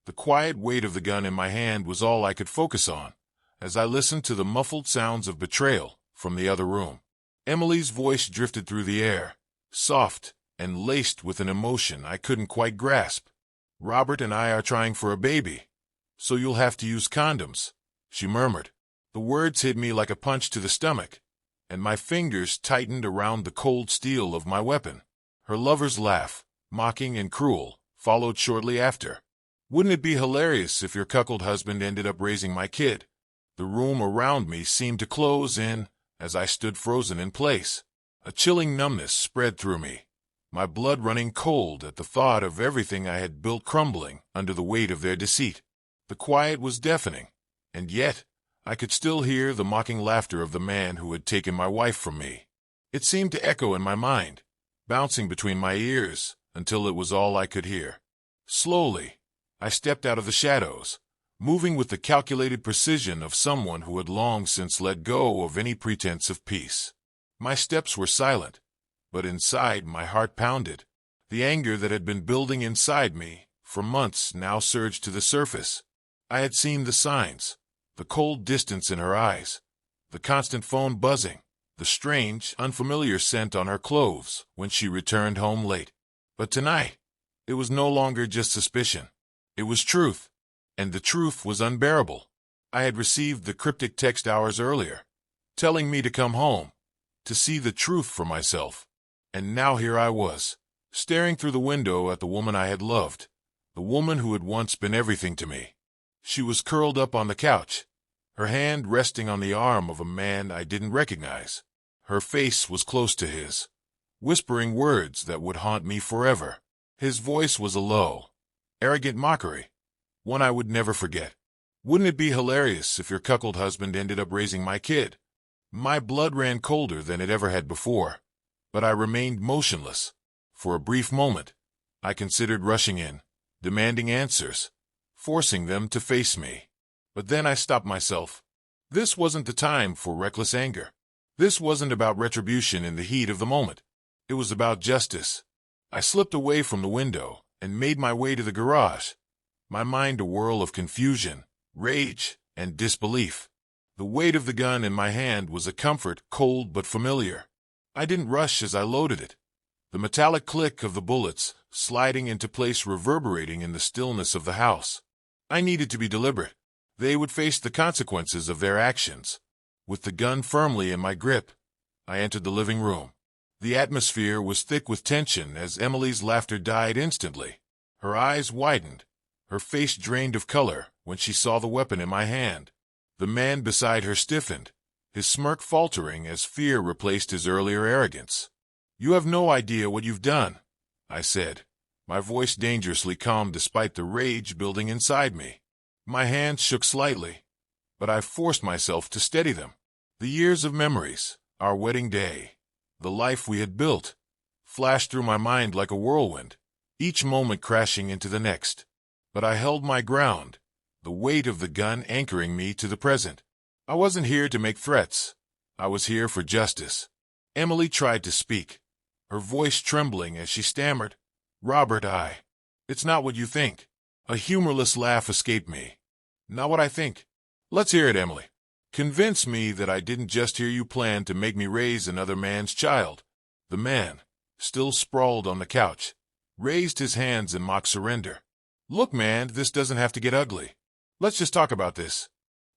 The quiet weight of the gun in my hand was all I could focus on, as I listened to the muffled sounds of betrayal from the other room. Emily's voice drifted through the air, soft and laced with an emotion I couldn't quite grasp. "Robert and I are trying for a baby, so you'll have to use condoms," she murmured. The words hit me like a punch to the stomach, and my fingers tightened around the cold steel of my weapon. Her lover's laugh, mocking and cruel, followed shortly after. "Wouldn't it be hilarious if your cuckold husband ended up raising my kid?" The room around me seemed to close in as I stood frozen in place. A chilling numbness spread through me, my blood running cold at the thought of everything I had built crumbling under the weight of their deceit. The quiet was deafening, and yet I could still hear the mocking laughter of the man who had taken my wife from me. It seemed to echo in my mind, bouncing between my ears until it was all I could hear. Slowly, I stepped out of the shadows, moving with the calculated precision of someone who had long since let go of any pretense of peace. My steps were silent, but inside my heart pounded. The anger that had been building inside me for months now surged to the surface. I had seen the signs, the cold distance in her eyes, the constant phone buzzing, the strange, unfamiliar scent on her clothes when she returned home late. But tonight, it was no longer just suspicion. It was truth, and the truth was unbearable. I had received the cryptic text hours earlier, telling me to come home, to see the truth for myself. And now here I was, staring through the window at the woman I had loved, the woman who had once been everything to me. She was curled up on the couch, her hand resting on the arm of a man I didn't recognize. Her face was close to his, whispering words that would haunt me forever. His voice was a low, arrogant mockery, one I would never forget. "Wouldn't it be hilarious if your cuckold husband ended up raising my kid?" My blood ran colder than it ever had before, but I remained motionless. For a brief moment, I considered rushing in, demanding answers, forcing them to face me. But then I stopped myself. This wasn't the time for reckless anger. This wasn't about retribution in the heat of the moment. It was about justice. I slipped away from the window and made my way to the garage, my mind a whirl of confusion, rage, and disbelief. The weight of the gun in my hand was a comfort, cold but familiar. I didn't rush as I loaded it, the metallic click of the bullets sliding into place reverberating in the stillness of the house. I needed to be deliberate. They would face the consequences of their actions. With the gun firmly in my grip, I entered the living room. The atmosphere was thick with tension as Emily's laughter died instantly. Her eyes widened, her face drained of color when she saw the weapon in my hand. The man beside her stiffened, his smirk faltering as fear replaced his earlier arrogance. "You have no idea what you've done," I said, my voice dangerously calm despite the rage building inside me. My hands shook slightly, but I forced myself to steady them. The years of memories, our wedding day, the life we had built, flashed through my mind like a whirlwind, each moment crashing into the next. But I held my ground, the weight of the gun anchoring me to the present. I wasn't here to make threats. I was here for justice. Emily tried to speak, her voice trembling as she stammered, "Robert, It's not what you think." A humorless laugh escaped me. "Not what I think? Let's hear it, Emily. Convince me that I didn't just hear you plan to make me raise another man's child." The man, still sprawled on the couch, raised his hands in mock surrender. "Look, man, this doesn't have to get ugly. Let's just talk about this."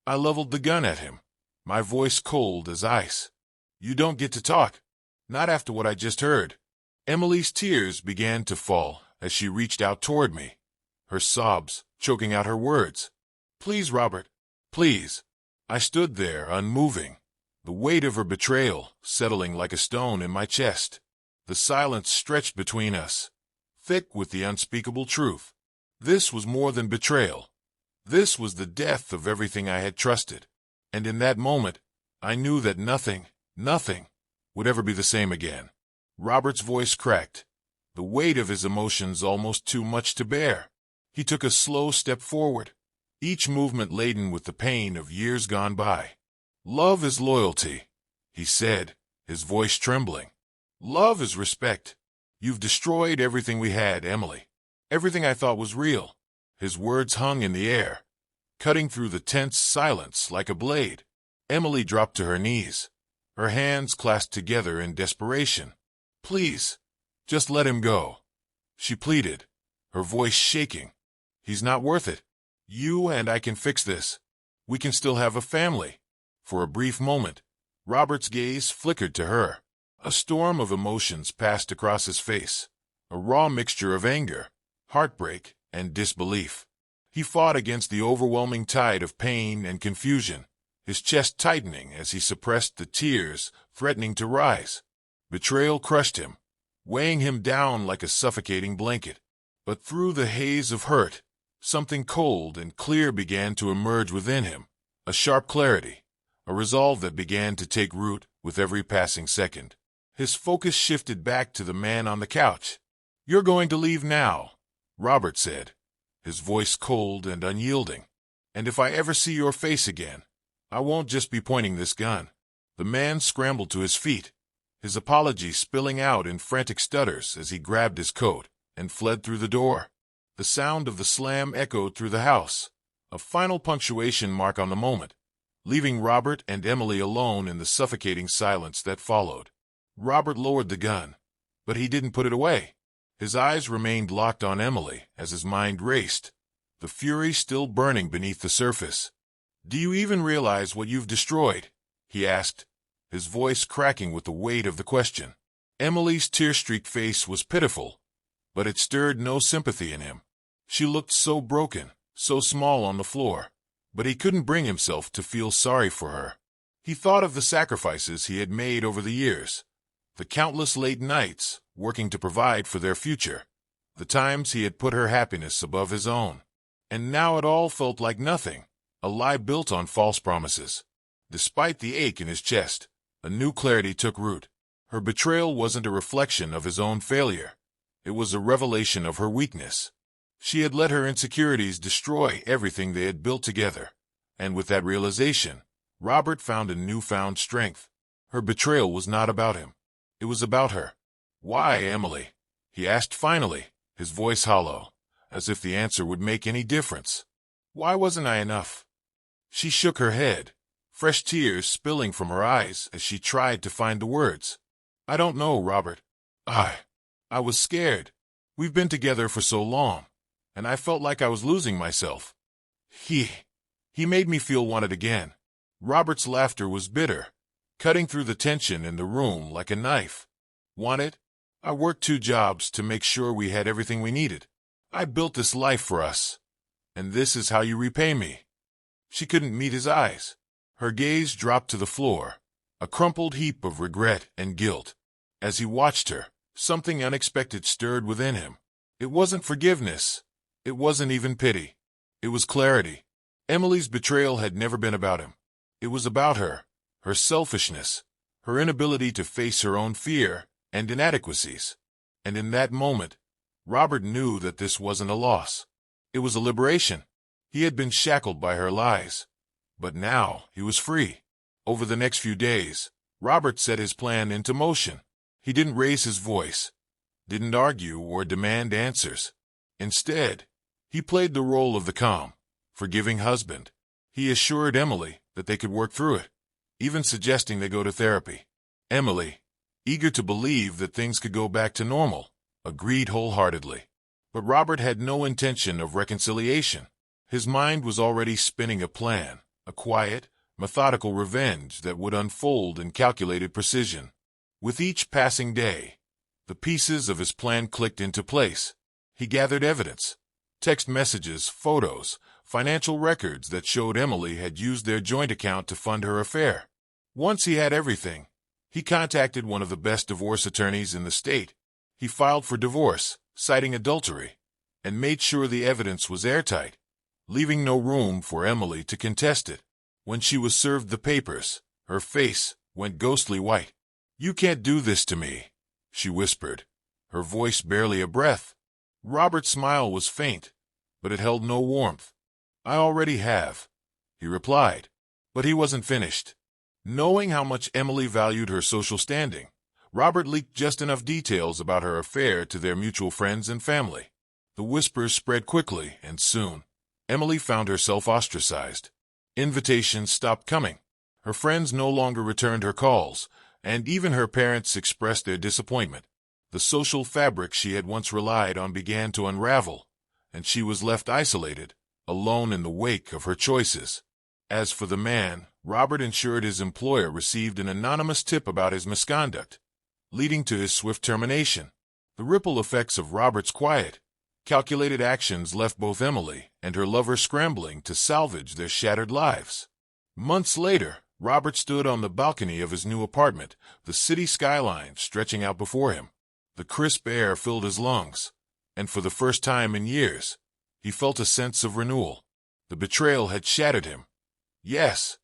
I leveled the gun at him, my voice cold as ice. "You don't get to talk. Not after what I just heard." Emily's tears began to fall as she reached out toward me, her sobs choking out her words. "Please, Robert, please." I stood there, unmoving, the weight of her betrayal settling like a stone in my chest. The silence stretched between us, thick with the unspeakable truth. This was more than betrayal. This was the death of everything I had trusted. And in that moment, I knew that nothing would ever be the same again. Robert's voice cracked, the weight of his emotions almost too much to bear. He took a slow step forward, each movement laden with the pain of years gone by. "Love is loyalty," he said, his voice trembling. "Love is respect. You've destroyed everything we had, Emily. Everything I thought was real." His words hung in the air, cutting through the tense silence like a blade. Emily dropped to her knees, her hands clasped together in desperation. "Please, just let him go," she pleaded, her voice shaking. "He's not worth it. You and I can fix this. We can still have a family." For a brief moment, Robert's gaze flickered to her. A storm of emotions passed across his face, a raw mixture of anger, heartbreak, and disbelief. He fought against the overwhelming tide of pain and confusion, his chest tightening as he suppressed the tears threatening to rise. Betrayal crushed him, weighing him down like a suffocating blanket. But through the haze of hurt, something cold and clear began to emerge within him, a sharp clarity, a resolve that began to take root with every passing second. His focus shifted back to the man on the couch. "You're going to leave now," Robert said, his voice cold and unyielding. "And if I ever see your face again, I won't just be pointing this gun." The man scrambled to his feet, his apology spilling out in frantic stutters as he grabbed his coat and fled through the door. The sound of the slam echoed through the house, a final punctuation mark on the moment, leaving Robert and Emily alone in the suffocating silence that followed. Robert lowered the gun, but he didn't put it away. His eyes remained locked on Emily as his mind raced, the fury still burning beneath the surface. "Do you even realize what you've destroyed?" he asked, his voice cracking with the weight of the question. Emily's tear-streaked face was pitiful, but it stirred no sympathy in him. She looked so broken, so small on the floor, but he couldn't bring himself to feel sorry for her. He thought of the sacrifices he had made over the years, the countless late nights working to provide for their future, the times he had put her happiness above his own. And now it all felt like nothing, a lie built on false promises. Despite the ache in his chest, a new clarity took root. Her betrayal wasn't a reflection of his own failure. It was a revelation of her weakness. She had let her insecurities destroy everything they had built together, and with that realization, Robert found a newfound strength. Her betrayal was not about him. It was about her. "Why, Emily?" he asked finally, his voice hollow, as if the answer would make any difference. "Why wasn't I enough?" She shook her head, fresh tears spilling from her eyes as she tried to find the words. "I don't know, Robert. I was scared. We've been together for so long, and I felt like I was losing myself. He made me feel wanted again." Robert's laughter was bitter, cutting through the tension in the room like a knife. "Wanted? I worked 2 jobs to make sure we had everything we needed. I built this life for us, and this is how you repay me." She couldn't meet his eyes. Her gaze dropped to the floor, a crumpled heap of regret and guilt. As he watched her, something unexpected stirred within him. It wasn't forgiveness. It wasn't even pity. It was clarity. Emily's betrayal had never been about him. It was about her, her selfishness, her inability to face her own fear and inadequacies. And in that moment, Robert knew that this wasn't a loss. It was a liberation. He had been shackled by her lies, but now he was free. Over the next few days, Robert set his plan into motion. He didn't raise his voice, didn't argue or demand answers. Instead, he played the role of the calm, forgiving husband. He assured Emily that they could work through it, even suggesting they go to therapy. Emily, eager to believe that things could go back to normal, agreed wholeheartedly. But Robert had no intention of reconciliation. His mind was already spinning a plan, a quiet, methodical revenge that would unfold in calculated precision. With each passing day, the pieces of his plan clicked into place. He gathered evidence, text messages, photos, financial records that showed Emily had used their joint account to fund her affair. Once he had everything, he contacted one of the best divorce attorneys in the state. He filed for divorce, citing adultery, and made sure the evidence was airtight, leaving no room for Emily to contest it. When she was served the papers, her face went ghostly white. "You can't do this to me," she whispered, her voice barely a breath. Robert's smile was faint, but it held no warmth. "I already have," he replied, but he wasn't finished. Knowing how much Emily valued her social standing, Robert leaked just enough details about her affair to their mutual friends and family. The whispers spread quickly, and soon, Emily found herself ostracized. Invitations stopped coming. Her friends no longer returned her calls, and even her parents expressed their disappointment. The social fabric she had once relied on began to unravel, and she was left isolated, alone in the wake of her choices. As for the man, Robert ensured his employer received an anonymous tip about his misconduct, leading to his swift termination. The ripple effects of Robert's quiet, calculated actions left both Emily and her lover scrambling to salvage their shattered lives. Months later, Robert stood on the balcony of his new apartment, the city skyline stretching out before him. The crisp air filled his lungs, and for the first time in years, he felt a sense of renewal. The betrayal had shattered him. Yes,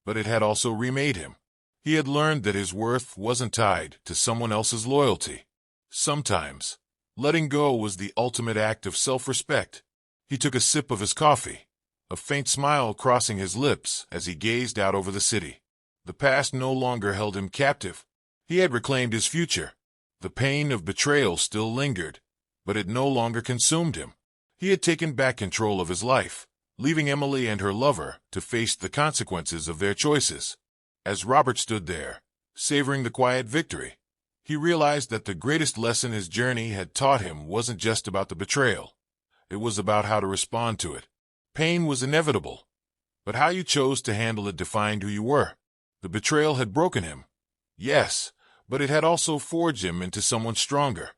but it had also remade him. He had learned that his worth wasn't tied to someone else's loyalty. Sometimes, letting go was the ultimate act of self-respect. He took a sip of his coffee, a faint smile crossing his lips as he gazed out over the city. The past no longer held him captive. He had reclaimed his future. The pain of betrayal still lingered, but it no longer consumed him. He had taken back control of his life, leaving Emily and her lover to face the consequences of their choices. As Robert stood there, savoring the quiet victory, he realized that the greatest lesson his journey had taught him wasn't just about the betrayal. It was about how to respond to it. Pain was inevitable, but how you chose to handle it defined who you were. The betrayal had broken him, yes, but it had also forged him into someone stronger,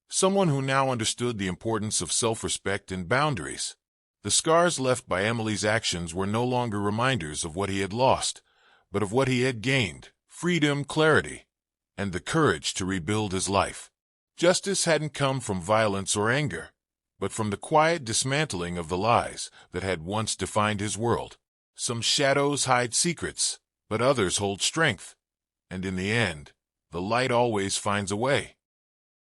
someone who now understood the importance of self-respect and boundaries. The scars left by Emily's actions were no longer reminders of what he had lost, but of what he had gained: freedom, clarity, and the courage to rebuild his life. Justice hadn't come from violence or anger, but from the quiet dismantling of the lies that had once defined his world. Some shadows hide secrets, but others hold strength, and in the end, the light always finds a way.